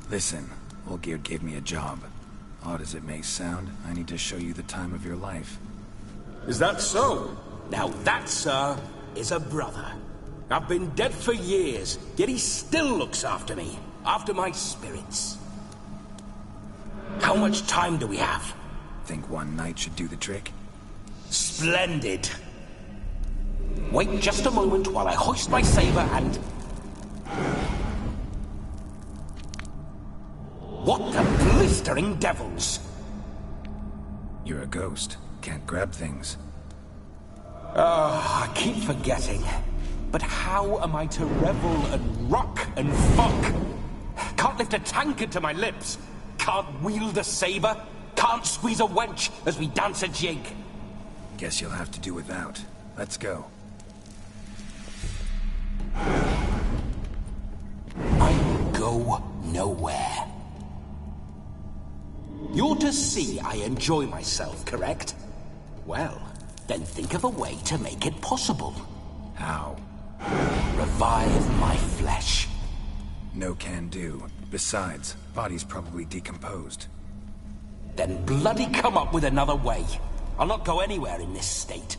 Listen, Olgierd gave me a job. Odd as it may sound, I need to show you the time of your life. Is that so? Now that, sir, is a brother. I've been dead for years, yet he still looks after me, after my spirits. How much time do we have? Think one night should do the trick? Splendid. Wait just a moment while I hoist my saber and... What the blistering devils? You're a ghost. Can't grab things. I keep forgetting. But how am I to revel and rock and fuck? Can't lift a tankard to my lips. Can't wield a saber. Can't squeeze a wench as we dance a jig. Guess you'll have to do without. Let's go. I go nowhere. You're to see I enjoy myself, correct? Well, then think of a way to make it possible. How? Revive my flesh. No can do. Besides, body's probably decomposed. Then bloody come up with another way. I'll not go anywhere in this state.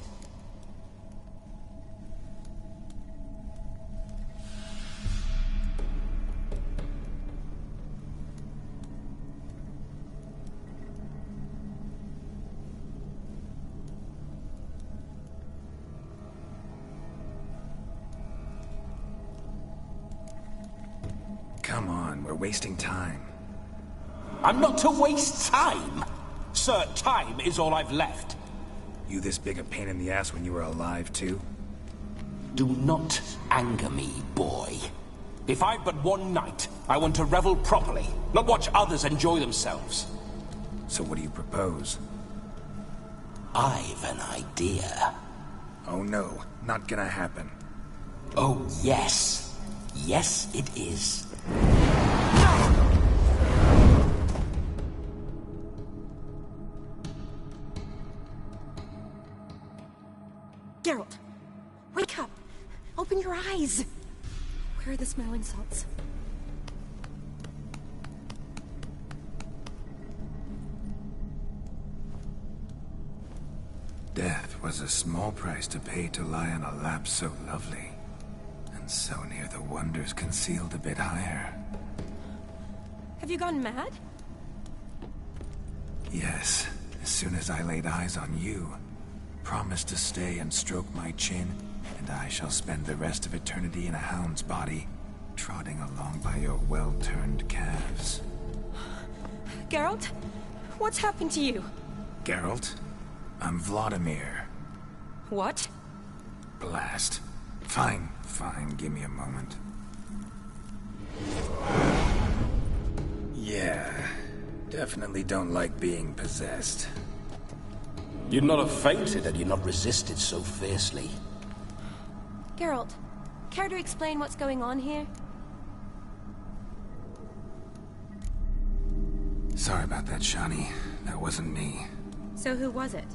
Come on, we're wasting time. I'm not to waste time! Sir, time is all I've left. You this big a pain in the ass when you were alive, too? Do not anger me, boy. If I've but one night, I want to revel properly, not watch others enjoy themselves. So what do you propose? I've an idea. Oh no, not gonna happen. Oh, yes. Yes, it is. Geralt, wake up! Open your eyes! Where are the smelling salts? Death was a small price to pay to lie on a lap so lovely, and so near the wonders concealed a bit higher. Have you gone mad? Yes, as soon as I laid eyes on you. Promise to stay and stroke my chin, and I shall spend the rest of eternity in a hound's body, trotting along by your well-turned calves. Geralt? What's happened to you? Geralt? I'm Vladimir. What? Blast. Fine, give me a moment. Yeah, definitely don't like being possessed. You'd not have fainted had you not resisted so fiercely. Geralt, care to explain what's going on here? Sorry about that, Shani. That wasn't me. So who was it?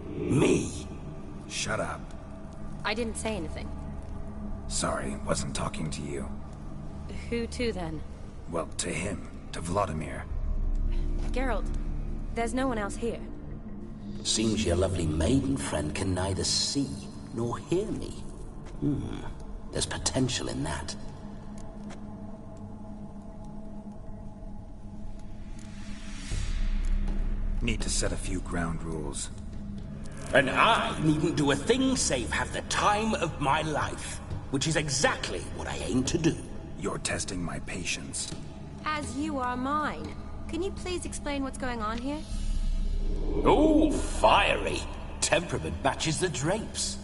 Me? Shut up. I didn't say anything. Sorry, wasn't talking to you. Who to, then? Well, to him. To Vladimir. Geralt, there's no one else here. Seems your lovely maiden friend can neither see nor hear me. There's potential in that. Need to set a few ground rules. And I needn't do a thing save have the time of my life, which is exactly what I aim to do. You're testing my patience. As you are mine. Can you please explain what's going on here? Oh, fiery. Temperament matches the drapes.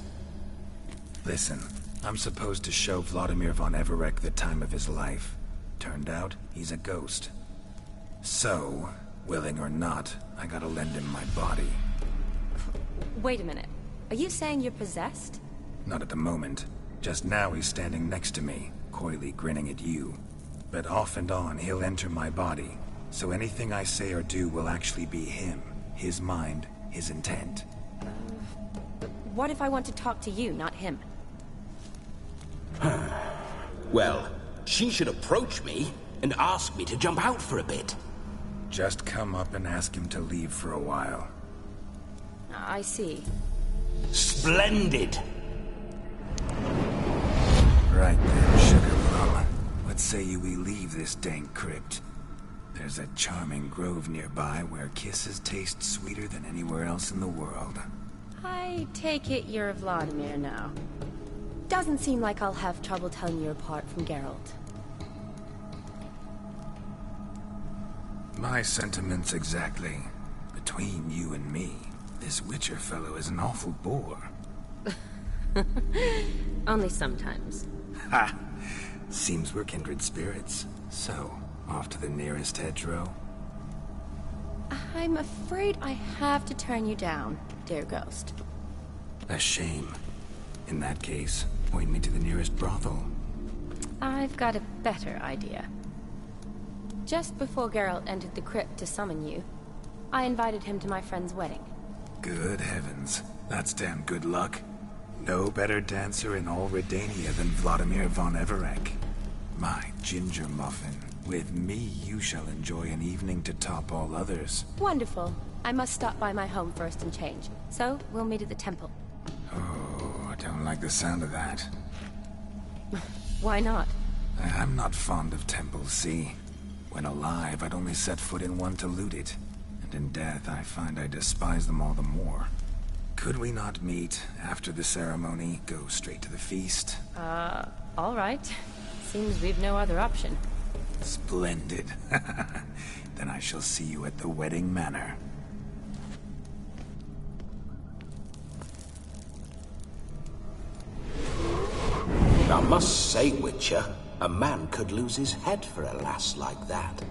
Listen, I'm supposed to show Vladimir von Everec the time of his life. Turned out, he's a ghost. So, willing or not, I gotta lend him my body. Wait a minute. Are you saying you're possessed? Not at the moment. Just now he's standing next to me, coyly grinning at you. But off and on, he'll enter my body. So anything I say or do will actually be him. His mind, his intent. What if I want to talk to you, not him? Well, she should approach me. and ask me to jump out for a bit. Just come up and ask him to leave for a while. I see. Splendid! Right then, Sugar Plum. What say you we leave this dank crypt? There's a charming grove nearby where kisses taste sweeter than anywhere else in the world. I take it you're Vladimir now. Doesn't seem like I'll have trouble telling you apart from Geralt. My sentiments exactly. Between you and me, this Witcher fellow is an awful bore. Only sometimes. Ha! Seems we're kindred spirits. So, off to the nearest hedgerow? I'm afraid I have to turn you down, dear ghost. A shame. In that case, point me to the nearest brothel. I've got a better idea. Just before Geralt entered the crypt to summon you, I invited him to my friend's wedding. Good heavens. That's damn good luck. No better dancer in all Redania than Vladimir von Everec. My ginger muffin. With me, you shall enjoy an evening to top all others. Wonderful. I must stop by my home first and change. So, we'll meet at the temple. Oh, I don't like the sound of that. Why not? I'm not fond of temples, see? When alive, I'd only set foot in one to loot it. And in death, I find I despise them all the more. Could we not meet after the ceremony, go straight to the feast? All right. Seems we've no other option. Splendid. Then I shall see you at the wedding manor. I must say, Witcher, a man could lose his head for a lass like that.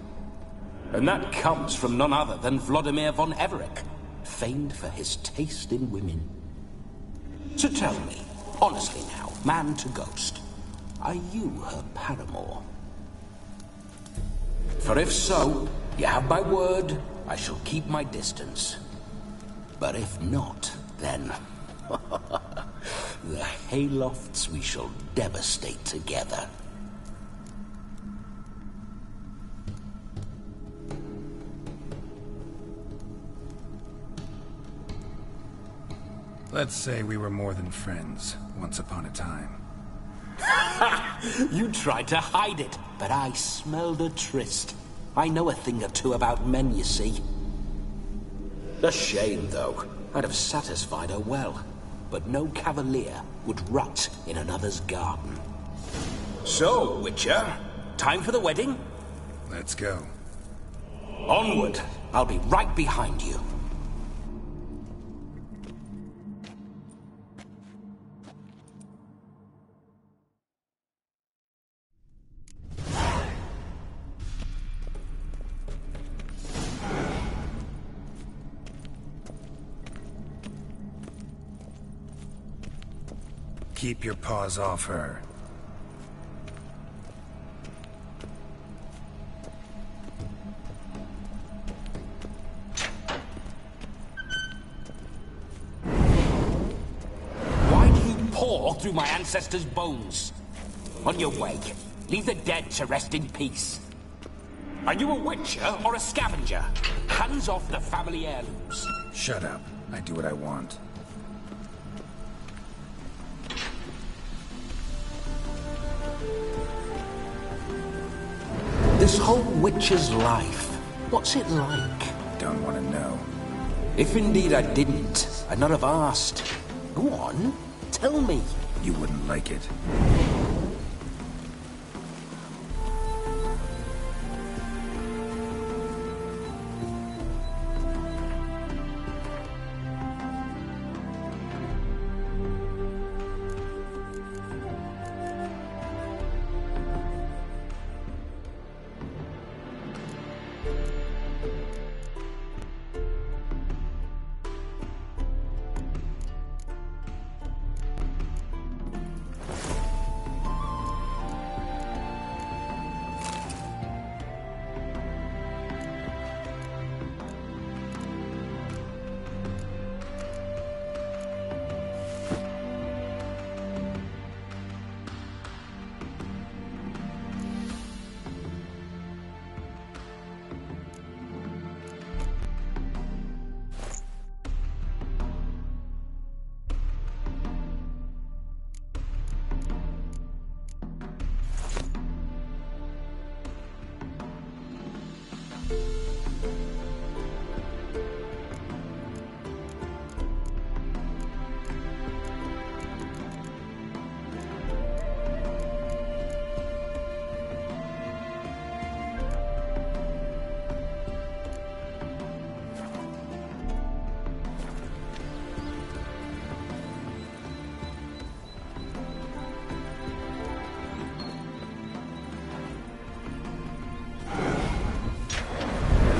And that comes from none other than Vladimir von Everec, famed for his taste in women. So tell me, honestly now, man to ghost, are you her paramour? For if so, you have my word, I shall keep my distance. But if not, then... the haylofts we shall devastate together. Let's say we were more than friends, once upon a time. You tried to hide it, but I smelled a tryst. I know a thing or two about men, you see. A shame, though. I'd have satisfied her well. But no cavalier would rot in another's garden. So, Witcher, time for the wedding? Let's go. Onward! I'll be right behind you. Keep your paws off her. Why do you paw through my ancestors' bones? On your way, leave the dead to rest in peace. Are you a witcher or a scavenger? Hands off the family heirlooms. Shut up. I do what I want. This whole witcher's life, what's it like? Don't want to know. If indeed I didn't, I'd not have asked. Go on, tell me. You wouldn't like it.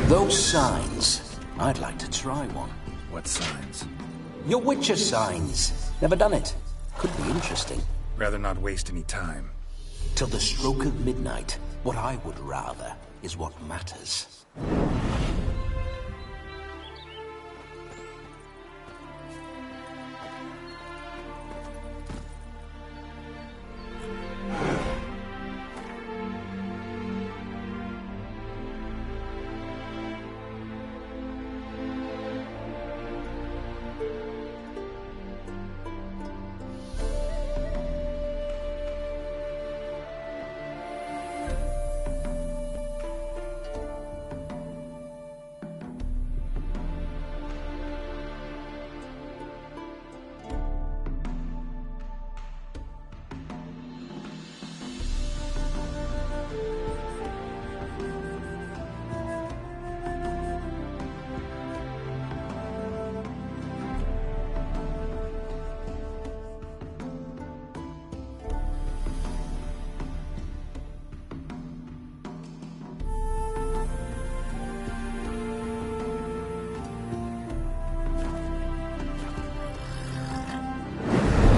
Those signs, I'd like to try one. What signs? Your Witcher signs. Never done it. Could be interesting. Rather not waste any time. Till the stroke of midnight, what I would rather is what matters.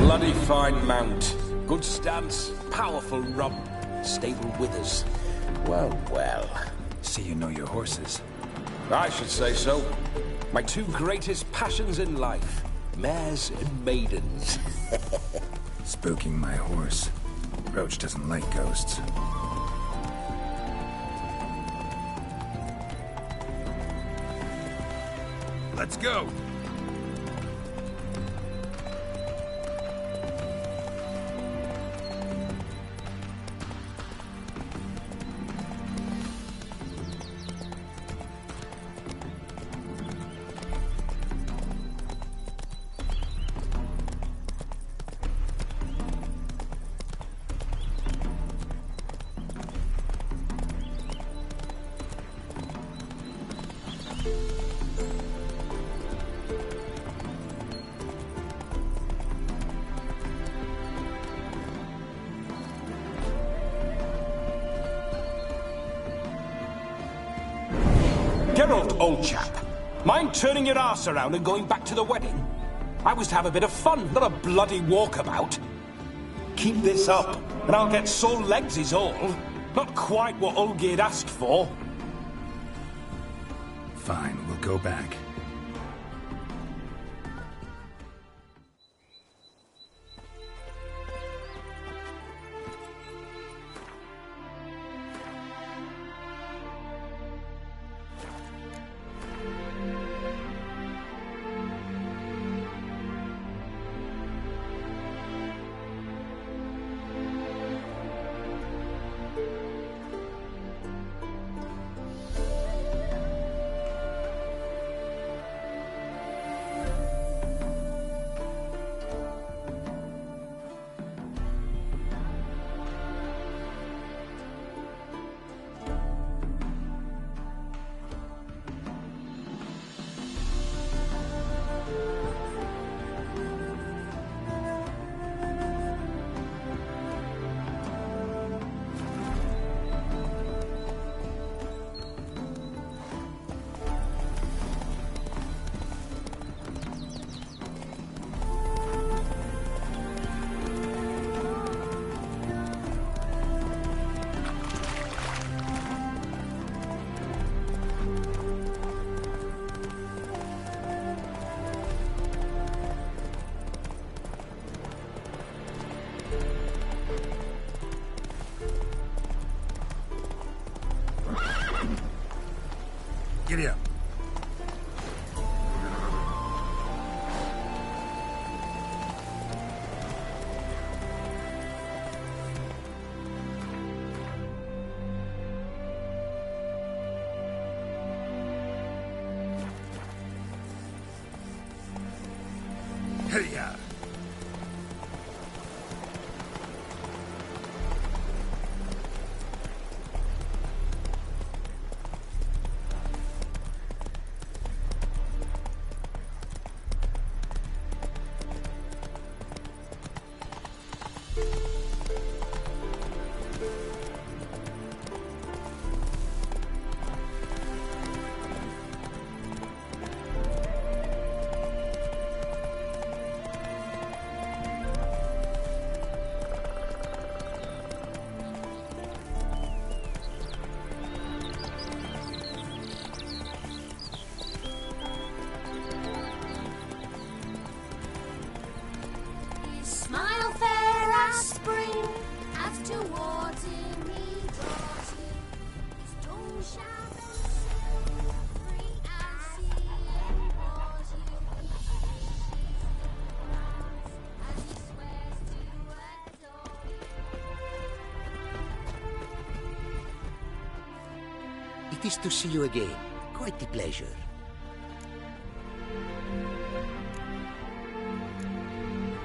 Bloody fine mount. Good stance, powerful rump, stable withers. Well, well. See you know your horses. I should say so. My two greatest passions in life. Mares and maidens. Spooking my horse. Roach doesn't like ghosts. Let's go! Geralt, old chap. Mind turning your arse around and going back to the wedding? I was to have a bit of fun, not a bloody walkabout. Keep this up, and I'll get sore legs is all. Not quite what Olgierd asked for. Fine, we'll go back. Giddy up. Hey-ya. it is to see you again. Quite the pleasure.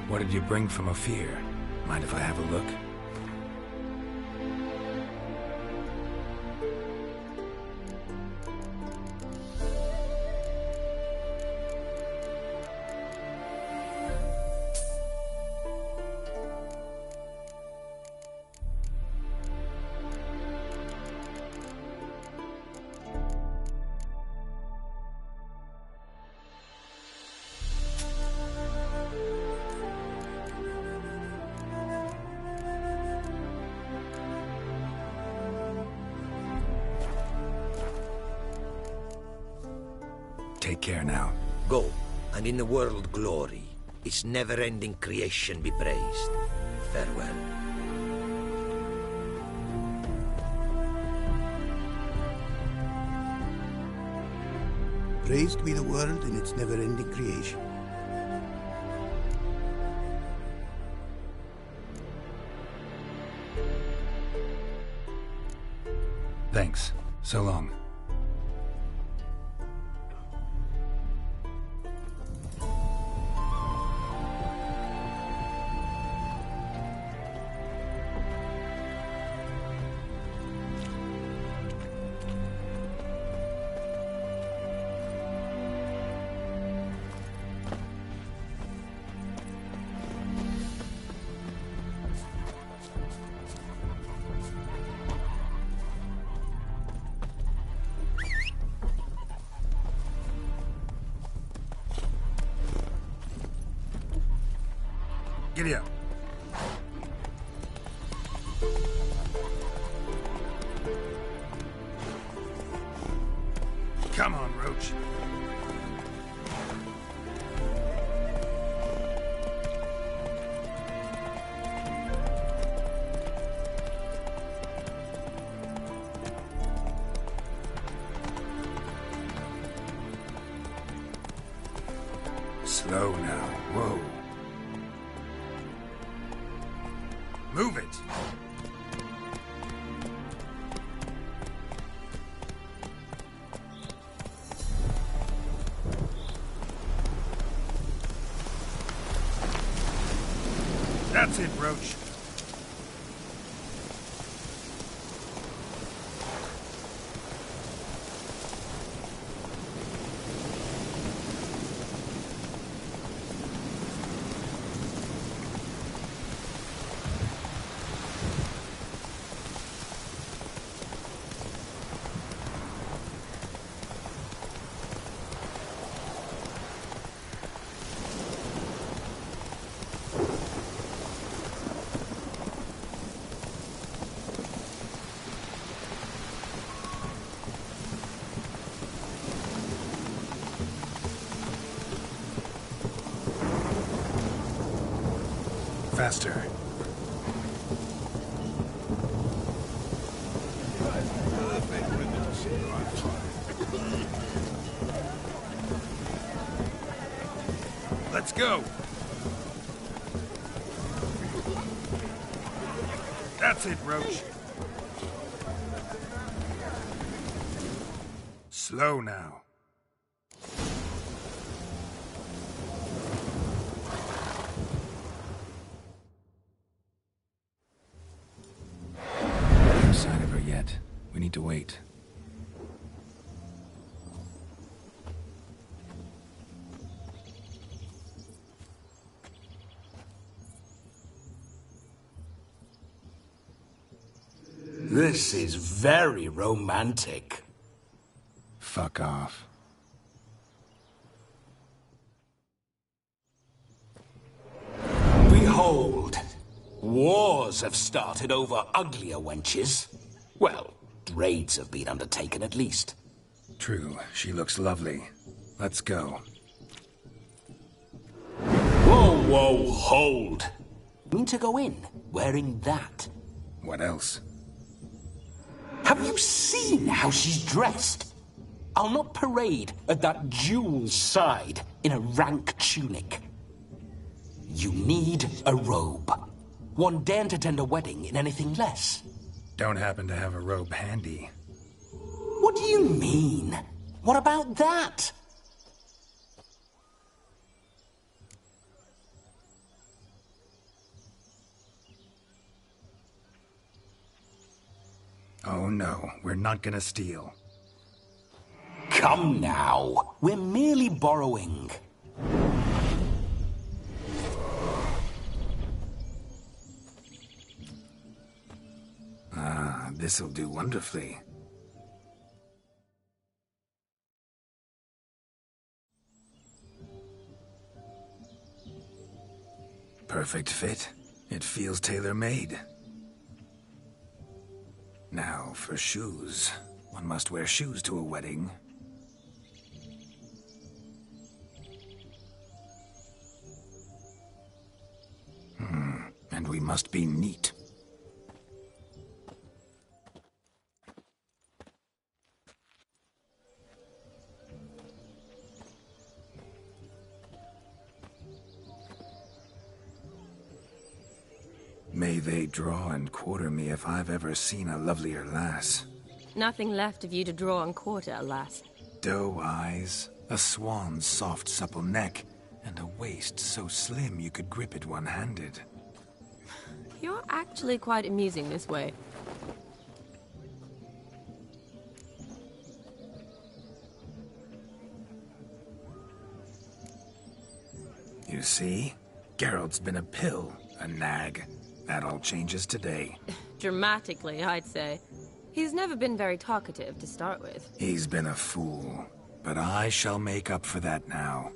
What did you bring from Ophir? Mind if I have a look? Take care now. Go, and in the world glory, its never-ending creation be praised. Farewell. Praised be the world in its never-ending creation. Thanks. So long. Giddy up. Come on, Roach. Slow now. Whoa. Move it! That's it, Roach. Faster. Let's go. That's it, Roach. Slow now. No sign of her yet. We need to wait. This is very romantic. Fuck off. Behold, wars have started over uglier wenches. Well, raids have been undertaken at least. True, she looks lovely. Let's go. Whoa, whoa, hold. Mean to go in, wearing that. What else? Have you seen how she's dressed? I'll not parade at that jewel's side in a rank tunic. You need a robe. One daren't attend a wedding in anything less. Don't happen to have a robe handy. What do you mean? What about that? Oh no, we're not gonna steal. Come now. We're merely borrowing. Ah, this'll do wonderfully. Perfect fit. It feels tailor-made. Now, for shoes. One must wear shoes to a wedding. And we must be neat. May they draw and quarter me if I've ever seen a lovelier lass. Nothing left of you to draw and quarter, alas. Doe eyes, a swan's soft supple neck, and a waist so slim you could grip it one-handed. You're actually quite amusing this way. You see? Geralt's been a pill, a nag. That all changes today. Dramatically, I'd say. He's never been very talkative to start with. He's been a fool, but I shall make up for that now.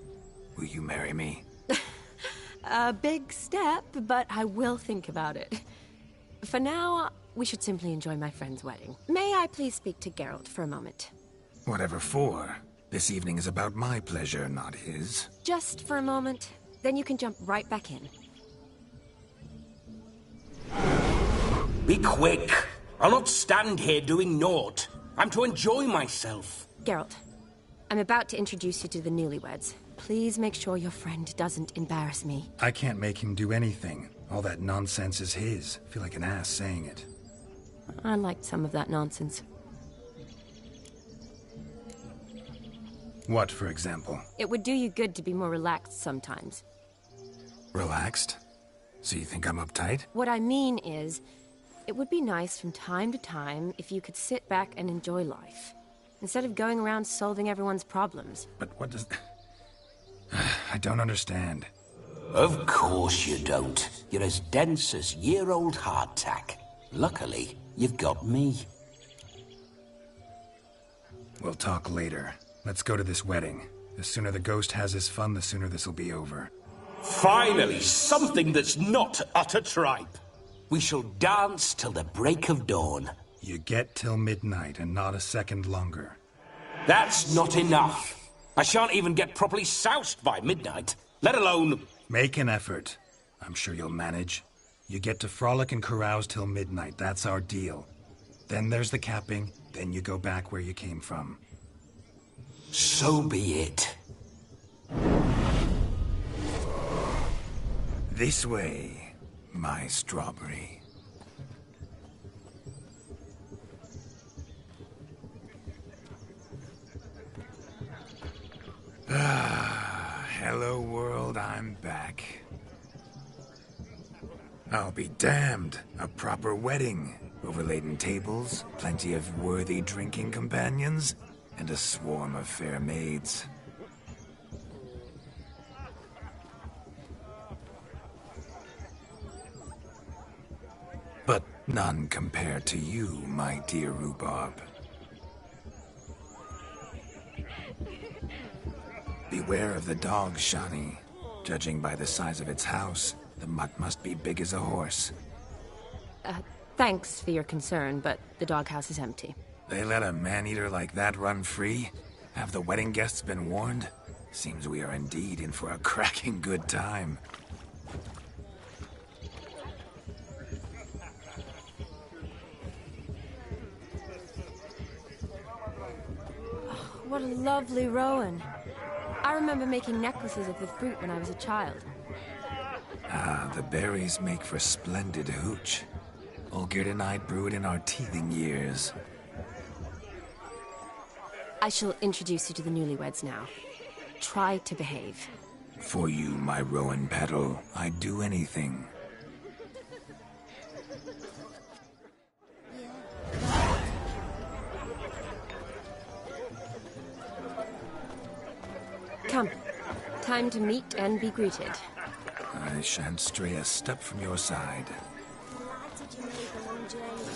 Will you marry me? A big step, but I will think about it. For now, we should simply enjoy my friend's wedding. May I please speak to Geralt for a moment? Whatever for. This evening is about my pleasure, not his. Just for a moment, then you can jump right back in. Be quick. I'll not stand here doing naught. I'm to enjoy myself. Geralt, I'm about to introduce you to the newlyweds. Please make sure your friend doesn't embarrass me. I can't make him do anything. All that nonsense is his. I feel like an ass saying it. I liked some of that nonsense. What, for example? It would do you good to be more relaxed sometimes. Relaxed? So you think I'm uptight? What I mean is, it would be nice from time to time if you could sit back and enjoy life, instead of going around solving everyone's problems. But what does... I don't understand. Of course you don't. You're as dense as year-old hardtack. Luckily, you've got me. We'll talk later. Let's go to this wedding. The sooner the ghost has his fun, the sooner this'll be over. Finally, something that's not utter tripe. We shall dance till the break of dawn. You get till midnight and not a second longer. That's not enough. I shan't even get properly soused by midnight, let alone... Make an effort. I'm sure you'll manage. You get to frolic and carouse till midnight. That's our deal. Then there's the capping. Then you go back where you came from. So be it. This way, my strawberry. Ah, hello world, I'm back. I'll be damned. A proper wedding. Overladen tables, plenty of worthy drinking companions, and a swarm of fair maids. But none compared to you, my dear rhubarb. Beware of the dog, Shani. Judging by the size of its house, the mutt must be big as a horse. Thanks for your concern, but the doghouse is empty. They let a man-eater like that run free? Have the wedding guests been warned? Seems we are indeed in for a cracking good time. What a lovely rowan. I remember making necklaces of the fruit when I was a child. Ah, the berries make for splendid hooch. Olgerd and I brewed in our teething years. I shall introduce you to the newlyweds now. Try to behave. For you, my rowan petal, I'd do anything. Come. Time to meet and be greeted. I shan't stray a step from your side.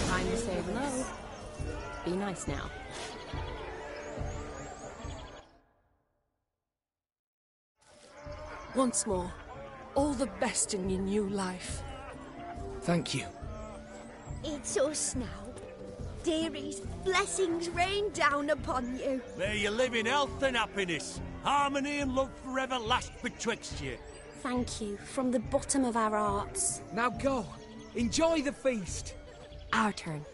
Time to say hello. Be nice now. Once more, all the best in your new life. Thank you. It's us now. Dearies, blessings rain down upon you. May you live in health and happiness. Harmony and love forever last betwixt you. Thank you, from the bottom of our hearts. Now go. Enjoy the feast. Our turn.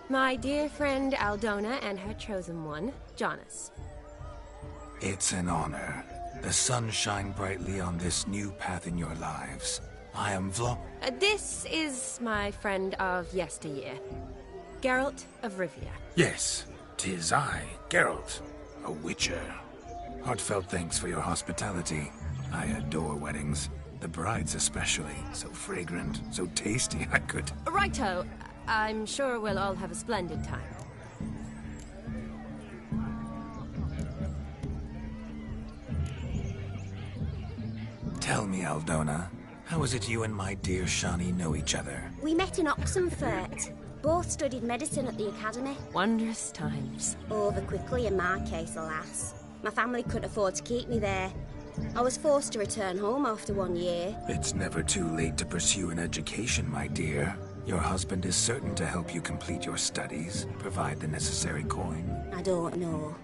My dear friend Aldona and her chosen one, Jonas. It's an honor. The sun shine brightly on this new path in your lives. I am This is my friend of yesteryear, Geralt of Rivia. Yes, 'tis I, Geralt, a witcher. Heartfelt thanks for your hospitality. I adore weddings. The brides especially. So fragrant, so tasty, I could... Righto. I'm sure we'll all have a splendid time. Tell me, Aldona, how is it you and my dear Shani know each other? We met in Oxenfurt. Both studied medicine at the academy. Wondrous times. Over quickly in my case, alas. My family couldn't afford to keep me there. I was forced to return home after 1 year. It's never too late to pursue an education, my dear. Your husband is certain to help you complete your studies, provide the necessary coin. I don't know.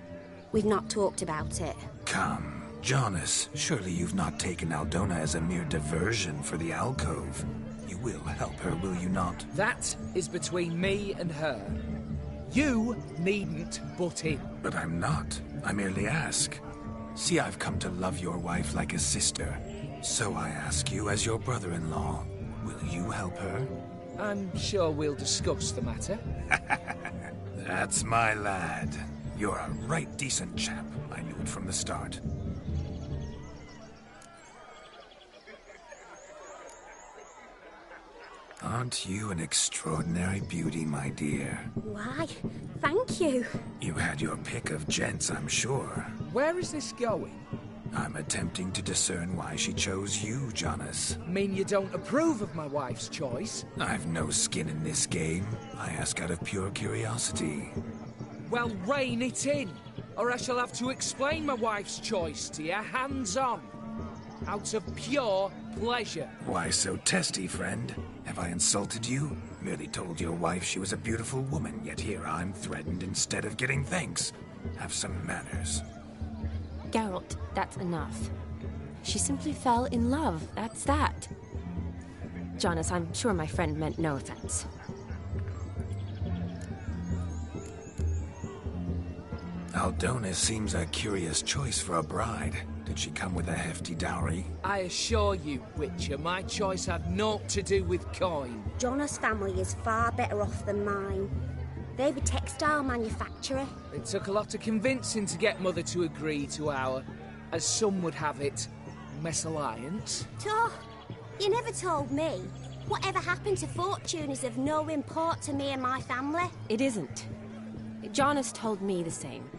We've not talked about it. Come, Jonas, surely you've not taken Aldona as a mere diversion for the alcove. You will help her, will you not? That is between me and her. You needn't butt in. But I'm not. I merely ask. See, I've come to love your wife like a sister. So I ask you, as your brother-in-law, will you help her? I'm sure we'll discuss the matter. That's my lad. You're a right decent chap. I knew it from the start. Aren't you an extraordinary beauty, my dear? Why, thank you. You had your pick of gents, I'm sure. Where is this going? I'm attempting to discern why she chose you, Jonas. Mean you don't approve of my wife's choice? I've no skin in this game. I ask out of pure curiosity. Well, rein it in, or I shall have to explain my wife's choice to you hands-on. Out of pure pleasure. Why so testy, friend? Have I insulted you? Merely told your wife she was a beautiful woman, yet here I'm threatened instead of getting thanks. Have some manners. Geralt, that's enough. She simply fell in love, that's that. Jonas, I'm sure my friend meant no offense. Aldona seems a curious choice for a bride. Did she come with a hefty dowry? I assure you, Witcher, my choice had naught to do with coin. Jonas' family is far better off than mine. They've a textile manufacturer. It took a lot of convincing to get Mother to agree to our, as some would have it, mesalliance. Oh, you never told me. Whatever happened to fortune is of no import to me and my family. It isn't. Jonas told me the same.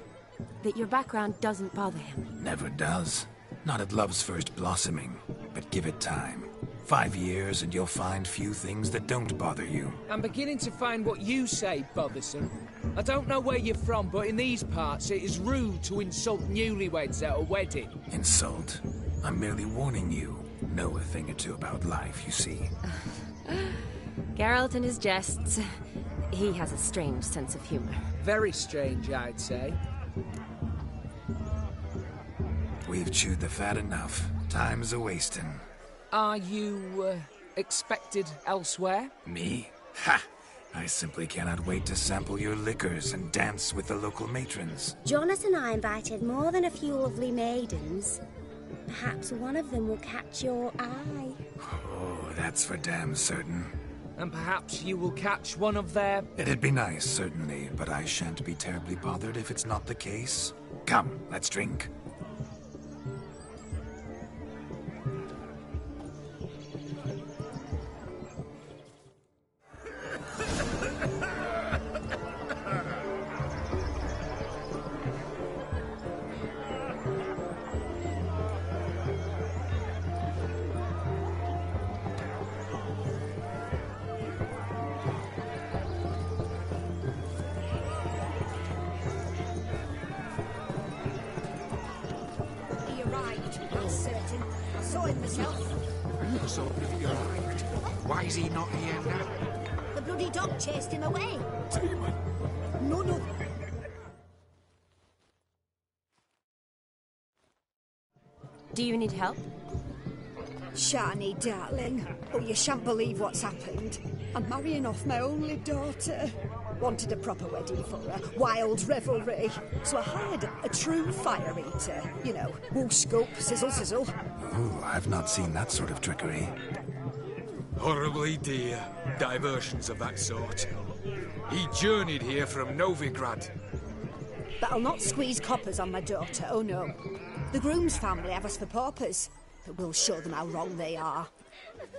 That your background doesn't bother him. Never does. Not at love's first blossoming. But give it time. 5 years and you'll find few things that don't bother you. I'm beginning to find what you say bothersome. I don't know where you're from, but in these parts it is rude to insult newlyweds at a wedding. Insult? I'm merely warning you. Know a thing or two about life, you see. Geralt and his jests. He has a strange sense of humor. Very strange, I'd say. We've chewed the fat enough. Time's a-wasting. Are you, expected elsewhere? Me? Ha! I simply cannot wait to sample your liquors and dance with the local matrons. Jonas and I invited more than a few lovely maidens. Perhaps one of them will catch your eye. Oh, that's for damn certain. and perhaps you will catch one of their... It'd be nice, certainly, but I shan't be terribly bothered if it's not the case. Come, let's drink. Why is he not here now? The bloody dog chased him away. Demon! None of... Do you need help? Shani, darling. Oh, you shan't believe what's happened. I'm marrying off my only daughter. Wanted a proper wedding for her. Wild revelry. So I hired a true fire eater. You know, woo scoop, sizzle, sizzle. Ooh, I've not seen that sort of trickery. Horribly dear diversions of that sort. He journeyed here from Novigrad. But I'll not squeeze coppers on my daughter, oh no. The groom's family have us for paupers, but we'll show them how wrong they are.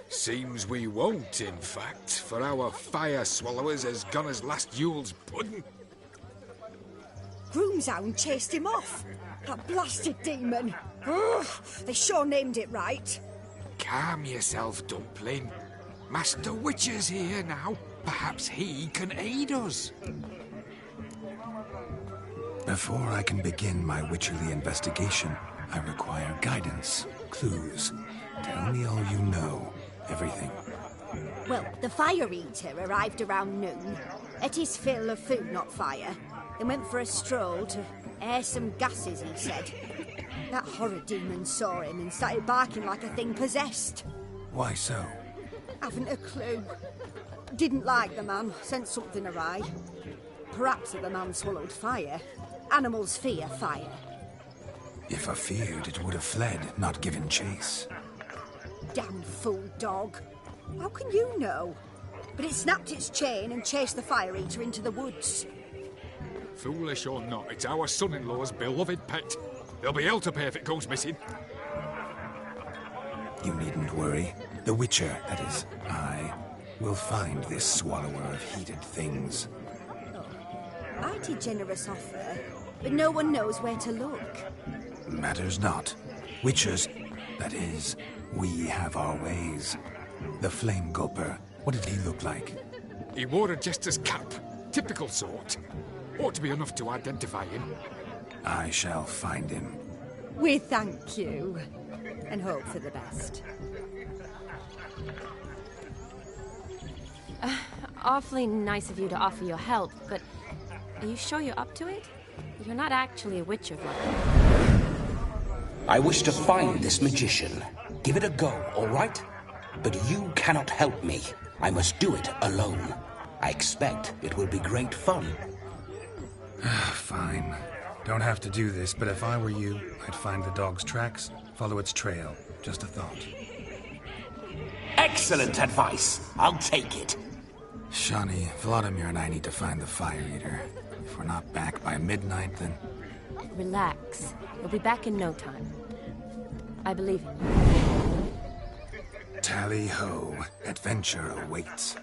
Seems we won't, in fact, for our fire swallowers has gone as last Yule's pudding. Groom's hound chased him off. That blasted demon. Ugh, they sure named it right. Calm yourself, Dumpling. Master Witcher's here now. Perhaps he can aid us. Before I can begin my witcherly investigation, I require guidance, clues. Tell me all you know. Everything. Well, the fire eater arrived around noon. Ate his fill of food, not fire. Then went for a stroll to air some gases, he said. That horror demon saw him and started barking like a thing possessed. Why so? Haven't a clue. Didn't like the man, sent something awry. Perhaps that the man swallowed fire. Animals fear fire. If I feared, it would have fled, not given chase. Damn fool dog. How can you know? But it snapped its chain and chased the fire eater into the woods. Foolish or not, it's our son-in-law's beloved pet. There'll be hell to pay if it goes missing. You needn't worry. The Witcher, that is, I, will find this swallower of heated things. Oh, mighty generous offer, but no one knows where to look. Matters not. Witchers, that is, we have our ways. The Flame Gulper, what did he look like? He wore a jester's cap. Typical sort. Ought to be enough to identify him. I shall find him. We thank you, and hope for the best. Awfully nice of you to offer your help, but are you sure you're up to it? You're not actually a witcher, Vlad. I wish to find this magician. Give it a go, all right? But you cannot help me. I must do it alone. I expect it will be great fun. Fine. Don't have to do this, but if I were you, I'd find the dog's tracks, follow its trail. Just a thought. Excellent advice. I'll take it. Shani, Vladimir and I need to find the Fire Eater. If we're not back by midnight, then... Relax. We'll be back in no time. I believe in you. Tally-ho. Adventure awaits.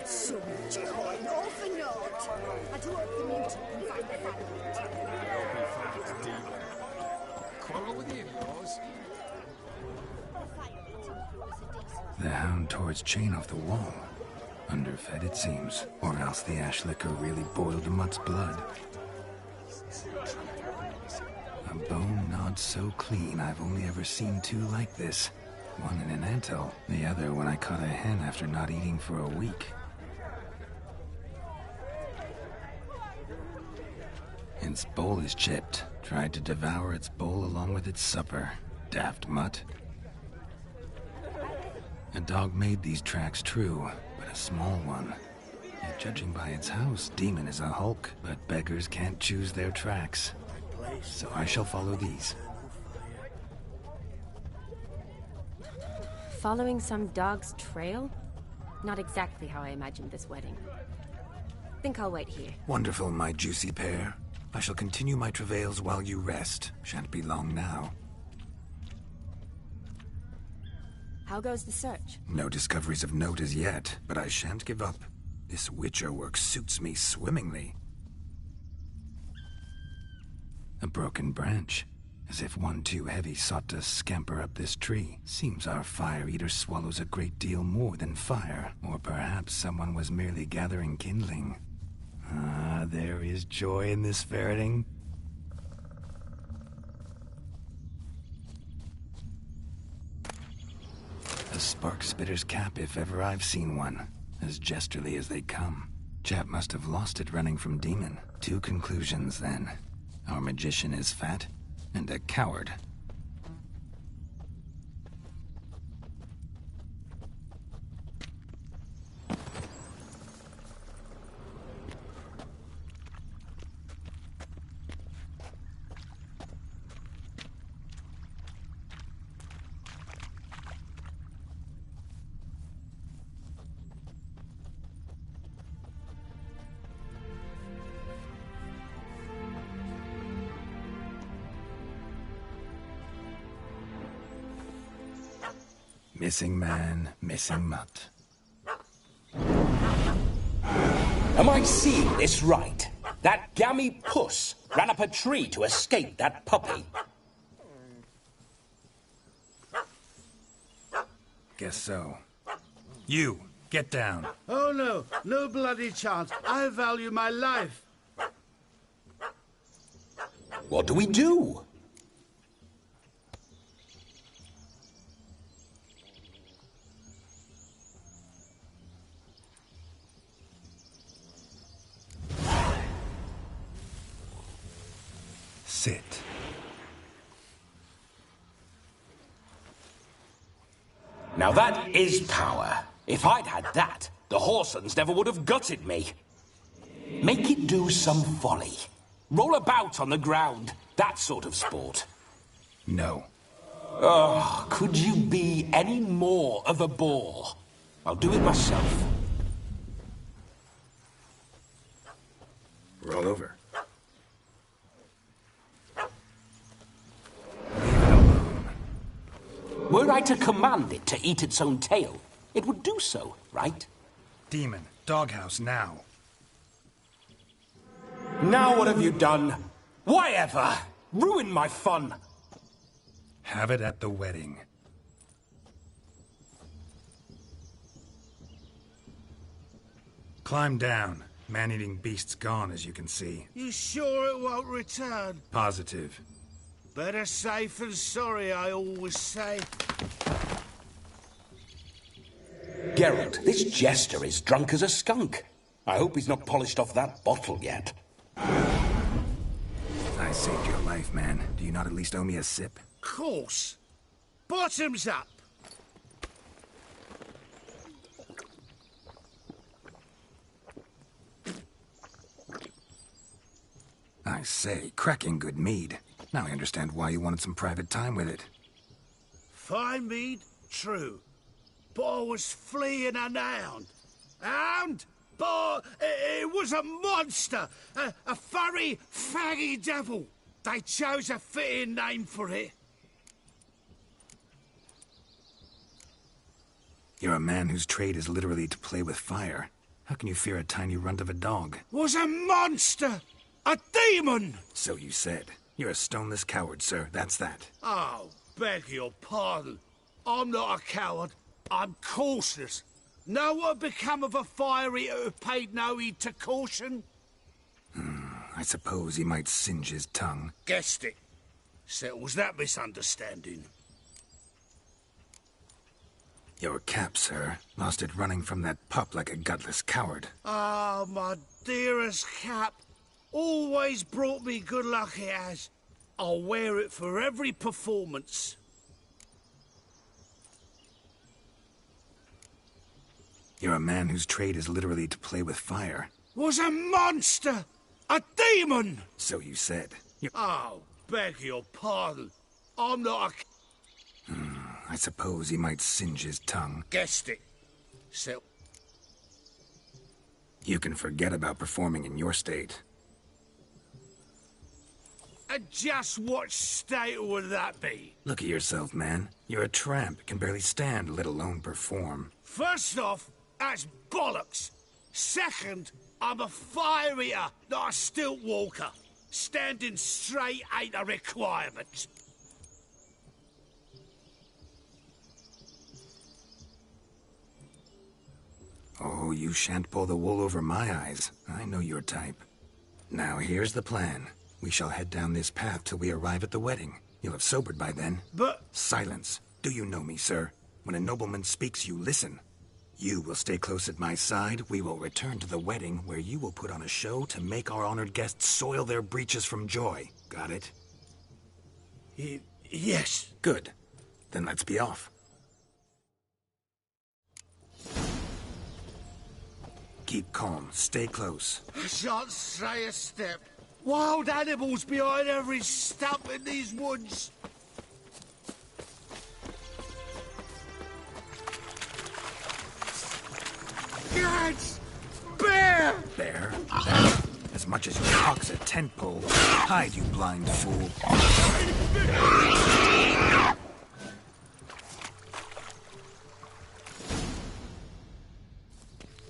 So much going all for naught. I do hope the mutant can find the fire eater. I'll be fine, demon. Quarrel with the in-laws. The hound tore its chain off the wall. Underfed, it seems. Or else the ash liquor really boiled the mutt's blood. A bone gnawed so clean I've only ever seen two like this. One in an anthill, the other when I caught a hen after not eating for a week. Its bowl is chipped. Tried to devour its bowl along with its supper. Daft mutt. A dog made these tracks true, but a small one. Yet judging by its house, Demon is a hulk, but beggars can't choose their tracks. so I shall follow these. Following some dog's trail? Not exactly how I imagined this wedding. Think I'll wait here. Wonderful, my juicy pair. I shall continue my travails while you rest. Shan't be long now. How goes the search? No discoveries of note as yet, but I shan't give up. This witcher work suits me swimmingly. A broken branch. As if one too heavy sought to scamper up this tree. Seems our fire eater swallows a great deal more than fire. Or perhaps someone was merely gathering kindling. Ah, there is joy in this ferreting. A spark spitter's cap if ever I've seen one. As jesterly as they come. Chap must have lost it running from demon. Two conclusions then. Our magician is fat, and a coward. Missing man, missing mutt. Am I seeing this right? That gammy puss ran up a tree to escape that puppy. Guess so. You, get down. Oh no, no bloody chance. I value my life. What do we do? Sit. Now that is power. If I'd had that, the Horsons never would have gutted me. Make it do some folly. Roll about on the ground. That sort of sport. No. Oh, could you be any more of a bore? I'll do it myself. Roll over. Were I to command it to eat its own tail, it would do so, right? Demon, doghouse now. Now what have you done? Why ever? Ruin my fun. Have it at the wedding. Climb down. Man-eating beast's gone, as you can see. You sure it won't return? Positive. Better safe than sorry, I always say. Geralt, this jester is drunk as a skunk. I hope he's not polished off that bottle yet. I saved your life, man. Do you not at least owe me a sip? Course. Bottoms up. I say, cracking good mead. Now I understand why you wanted some private time with it. Fine mead, true. But I was fleeing an hound. Hound? But it was a monster. A furry, faggy devil. They chose a fitting name for it. You're a man whose trade is literally to play with fire. How can you fear a tiny runt of a dog? Was a monster. A demon! So you said. You're a stoneless coward, sir. That's that. Oh, beg your pardon. I'm not a coward. I'm cautious. Know what become of a fire eater who paid no heed to caution? I suppose he might singe his tongue. Guessed it. Settles that misunderstanding. Your cap, sir. Lost it running from that pup like a gutless coward. Ah, my dearest cap. Always brought me good luck it has. I'll wear it for every performance. You're a man whose trade is literally to play with fire. Was a monster! A demon! So you said. Oh, beg your pardon. I'm not a... I suppose he might singe his tongue. Guessed it. So... You can forget about performing in your state. And just what state would that be? Look at yourself, man. You're a tramp, can barely stand, let alone perform. First off, that's bollocks. Second, I'm a fire eater, not a stilt walker. Standing straight ain't a requirement. Oh, you shan't pull the wool over my eyes. I know your type. Now, here's the plan. We shall head down this path till we arrive at the wedding. You'll have sobered by then. But... Silence. Do you know me, sir? When a nobleman speaks, you listen. You will stay close at my side. We will return to the wedding, where you will put on a show to make our honored guests soil their breeches from joy. Got it? Yes. Good. Then let's be off. Keep calm. Stay close. I shan't stray a step. Wild animals behind every stump in these woods. Guards! Bear! Bear? Bear? As much as your cock's a tent pole. Hide, you blind fool.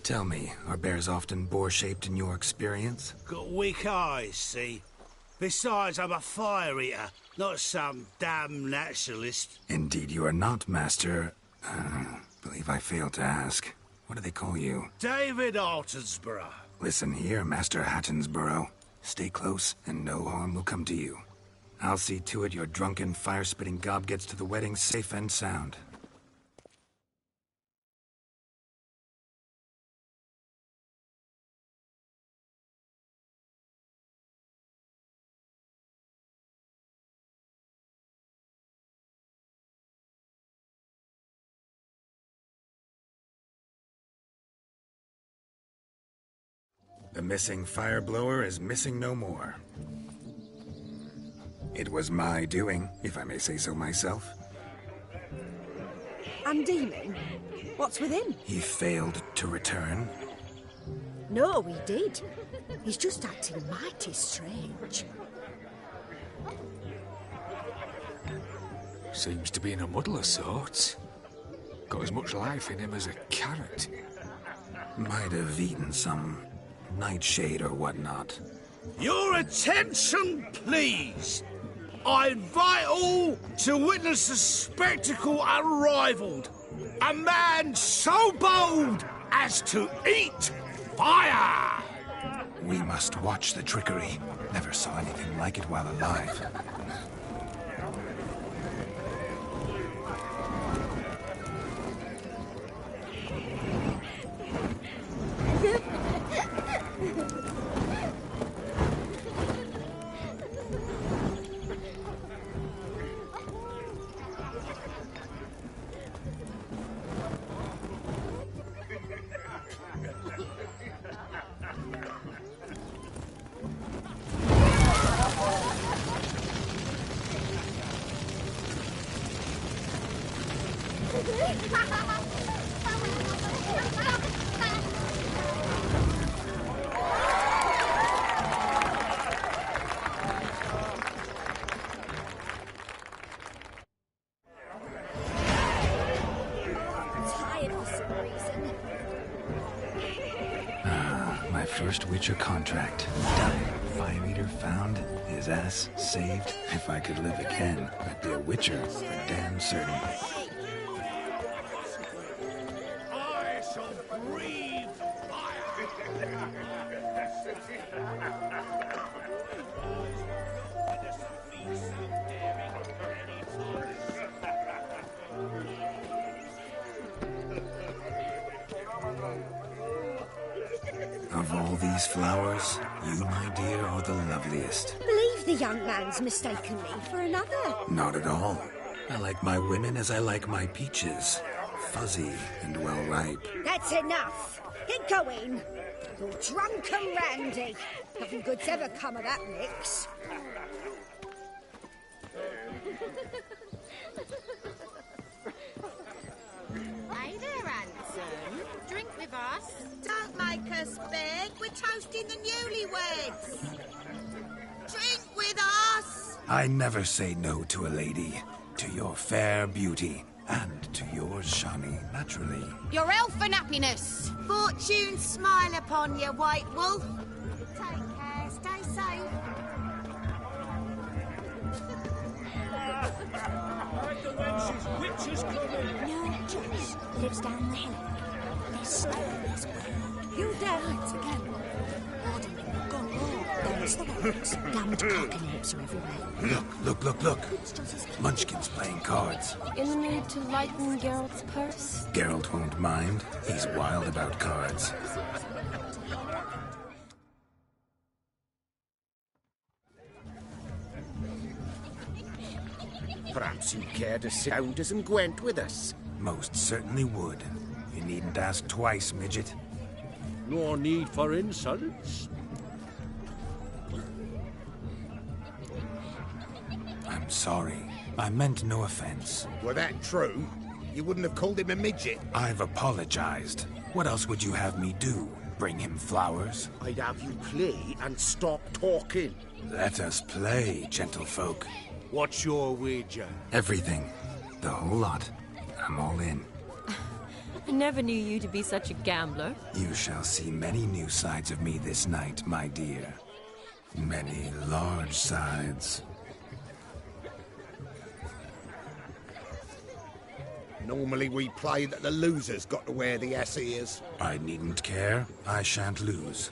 Tell me, are bears often boar-shaped in your experience? Got weak eyes, see? Besides, I'm a fire eater, not some damn naturalist. Indeed you are not, Master... believe I failed to ask. What do they call you? David Altonsborough. Listen here, Master Hattonsborough. Stay close, and no harm will come to you. I'll see to it your drunken, fire-spitting gob gets to the wedding safe and sound. The missing fire blower is missing no more. It was my doing, if I may say so myself. And Demon? What's with him? He failed to return. No, he did. He's just acting mighty strange. Seems to be in a muddle of sorts. Got as much life in him as a carrot. Might have eaten some nightshade or whatnot. Your attention, please. I invite all to witness a spectacle unrivaled. A man so bold as to eat fire! We must watch the trickery. Never saw anything like it while alive. My first Witcher contract. Done. Fire Eater found. His ass saved. If I could live again, I'd be a Witcher for damn certain. I shall breathe fire! Of all these flowers, you, my dear, are the loveliest. Believe the young man's mistaken me for another. Not at all. I like my women as I like my peaches. Fuzzy and well ripe. That's enough. Get going. You're drunk and randy. Nothing good's ever come of that mix. Hey there, handsome. Drink with us. Don't make us beg. We're toasting the newlyweds. Drink with us. I never say no to a lady. To your fair beauty. And to yours, Shani, naturally. Your elfin happiness. Fortune smile upon you, White Wolf. Take care. Stay safe. Witches coming! No, Joyce lives down the hill. There's snow in this world. You dance again. There's the rocks. Damned cockanaps are everywhere. Look. Munchkin's playing cards. In the mood to lighten Geralt's purse? Geralt won't mind. He's wild about cards. Perhaps you'd care to sit down to some Gwent with us. Most certainly would. You needn't ask twice, midget. No need for insults. I'm sorry. I meant no offense. Were that true, you wouldn't have called him a midget. I've apologized. What else would you have me do? Bring him flowers? I'd have you play and stop talking. Let us play, gentlefolk. What's your wager? Everything. The whole lot. I'm all in. I never knew you to be such a gambler. You shall see many new sides of me this night, my dear. Many large sides. Normally we play that the loser's got to wear the ass ears. I needn't care. I shan't lose.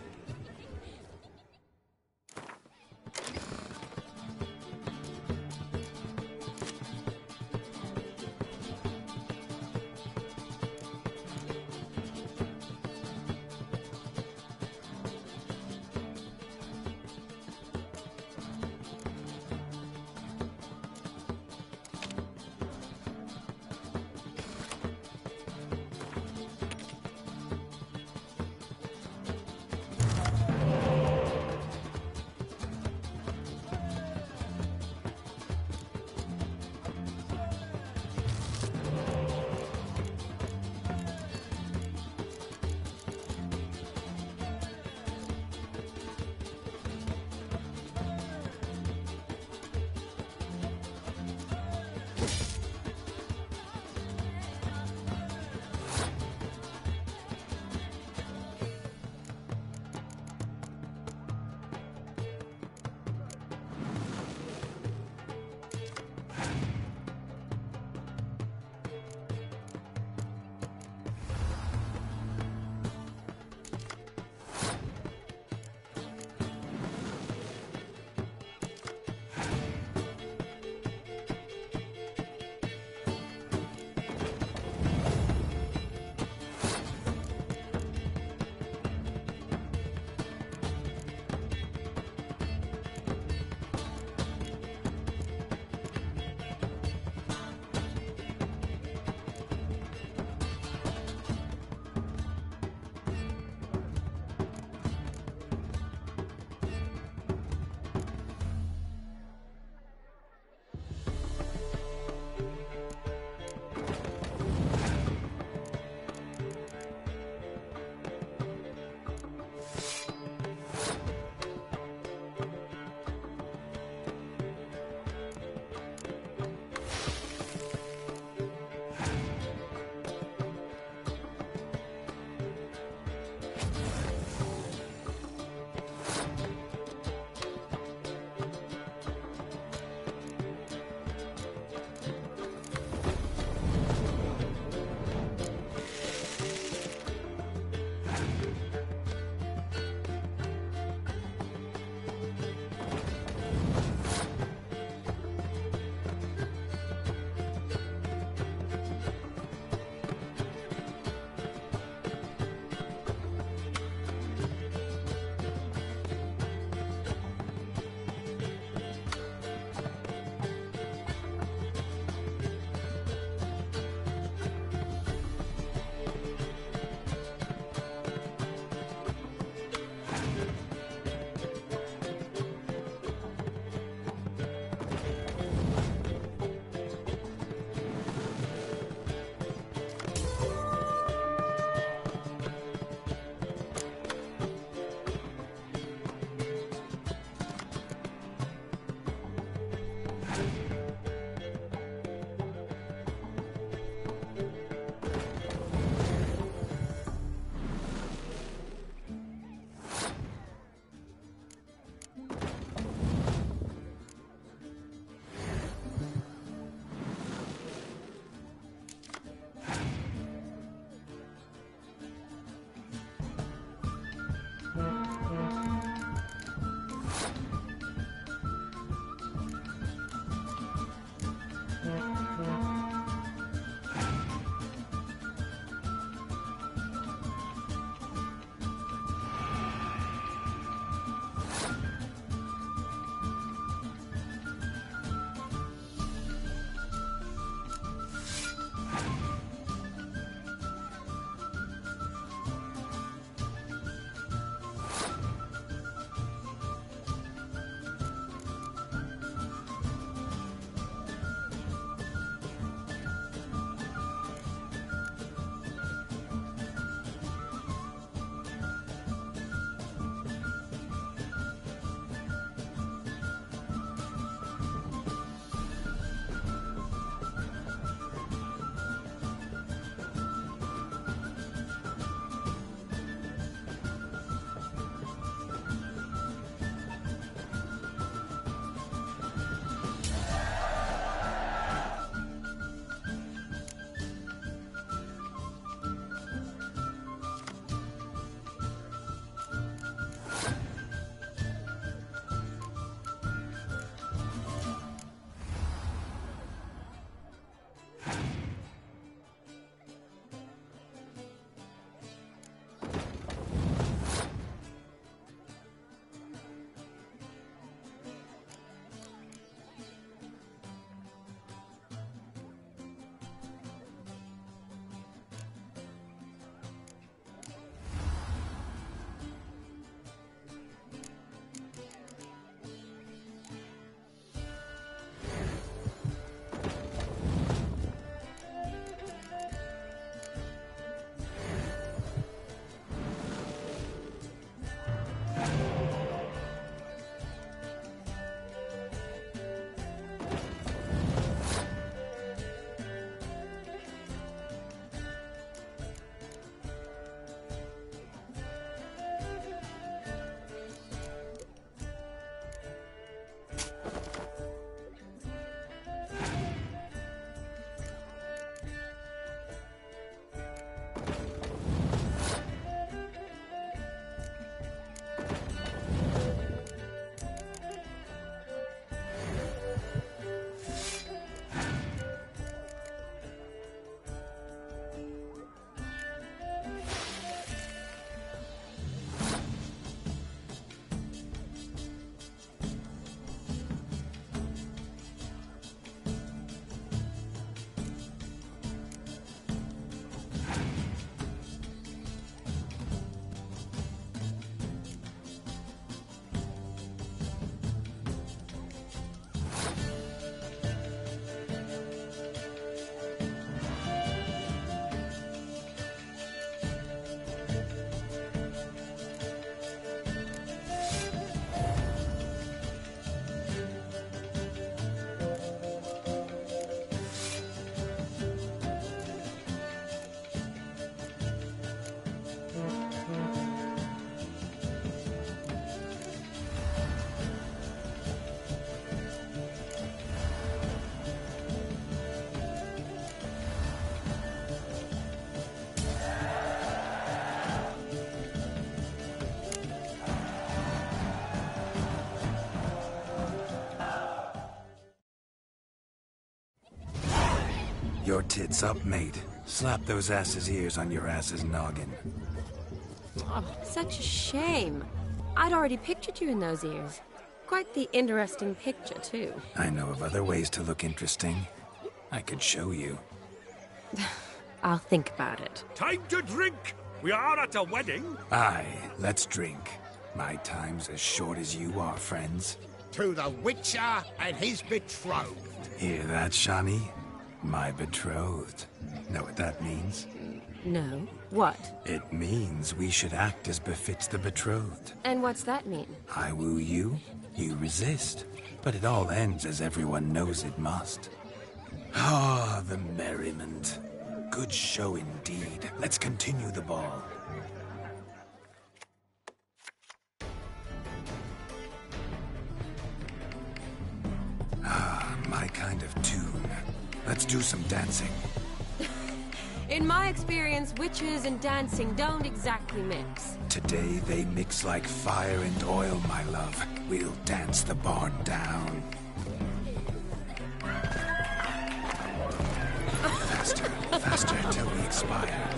Your tits up, mate. Slap those asses' ears on your ass's noggin. Oh, such a shame. I'd already pictured you in those ears. Quite the interesting picture, too. I know of other ways to look interesting. I could show you. I'll think about it. Time to drink! We are at a wedding. Aye, let's drink. My time's as short as you are, friends. To the Witcher and his betrothed. Hear that, Shani? My betrothed. Know what that means? No. What? It means we should act as befits the betrothed. And what's that mean? I woo you, you resist. But it all ends as everyone knows it must. Ah, the merriment. Good show indeed. Let's continue the ball. Ah, my kind of tune. Let's do some dancing. In my experience, witches and dancing don't exactly mix. Today they mix like fire and oil, my love. We'll dance the barn down. Faster, faster till we expire.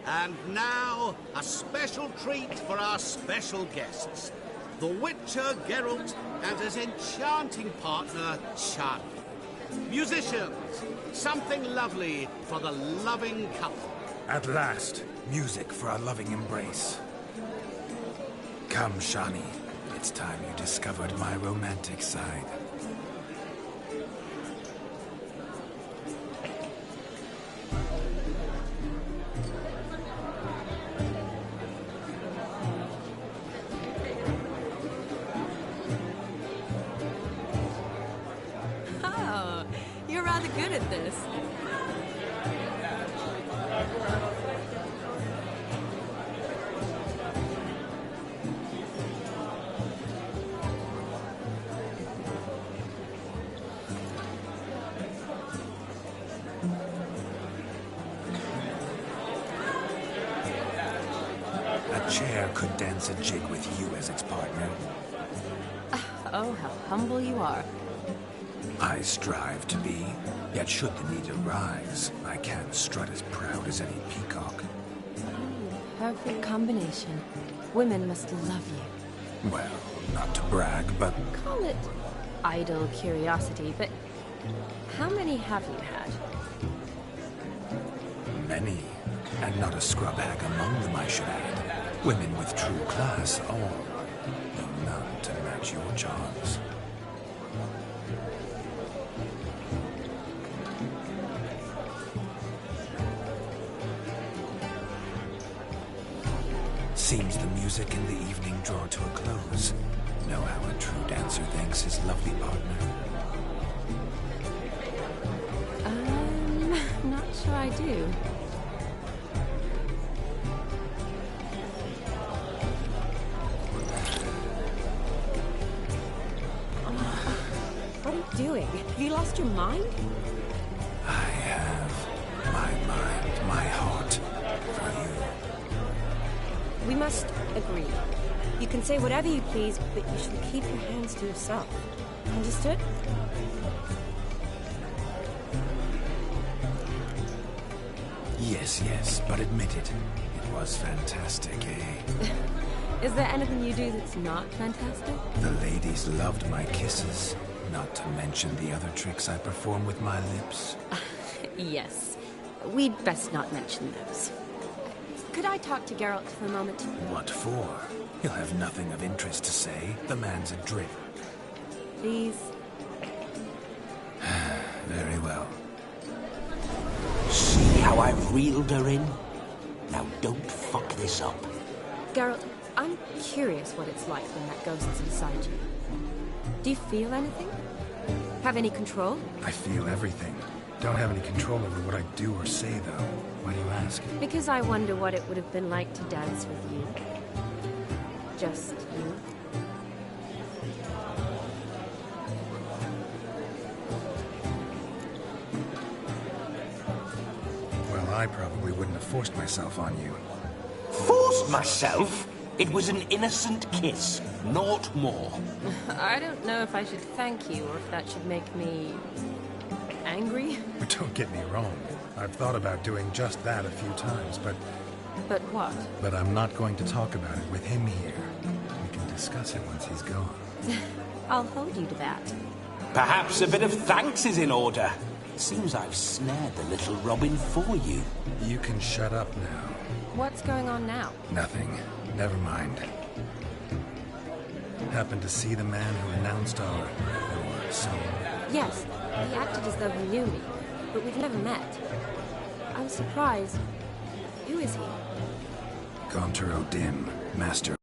And now, a special treat for our special guests. The Witcher Geralt and his enchanting partner, Shani. Musicians, something lovely for the loving couple. At last, music for our loving embrace. Come, Shani. It's time you discovered my romantic side. Oh, you're rather good at this. A chair could dance a jig with you as its partner. Oh, how humble you are. I strive to be, yet should the need arise, I can strut as proud as any peacock. Perfect combination. Women must love you. Well, not to brag, but Call it idle curiosity, but how many have you had? many. And not a scrub hag among them, I should add. Women with true class, all, though none to match your charms. Seems the music and the evening draw to a close. Know how a true dancer thanks his lovely partner. Not sure I do. What are you doing? Have you lost your mind? I have my mind, my heart for you. We must agree. You can say whatever you please, but you should keep your hands to yourself. Understood? Yes, yes, but admit it. It was fantastic, eh? Is there anything you do that's not fantastic? The ladies loved my kisses, not to mention the other tricks I perform with my lips. Yes. We'd best not mention those. Could I talk to Geralt for a moment? What for? He'll have nothing of interest to say. The man's adrift. Please? Very well. See how I've reeled her in? Now don't fuck this up. Geralt, I'm curious what it's like when that ghost is inside you. Do you feel anything? Have any control? I feel everything. Don't have any control over what I do or say, though. Why do you ask? Because I wonder what it would have been like to dance with you. Just you. Well, I probably wouldn't have forced myself on you. Forced myself? It was an innocent kiss, naught more. I don't know if I should thank you or if that should make me... angry? Don't get me wrong. I've thought about doing just that a few times, but... But what? But I'm not going to talk about it with him here. We can discuss it once he's gone. I'll hold you to that. Perhaps a bit of thanks is in order. Seems I've snared the little Robin for you. You can shut up now. What's going on now? Nothing. Never mind. Happened to see the man who announced our song? Yes, he acted as though he knew me, but we've never met. I was surprised. Who is he? Gaunter O'Dim, Master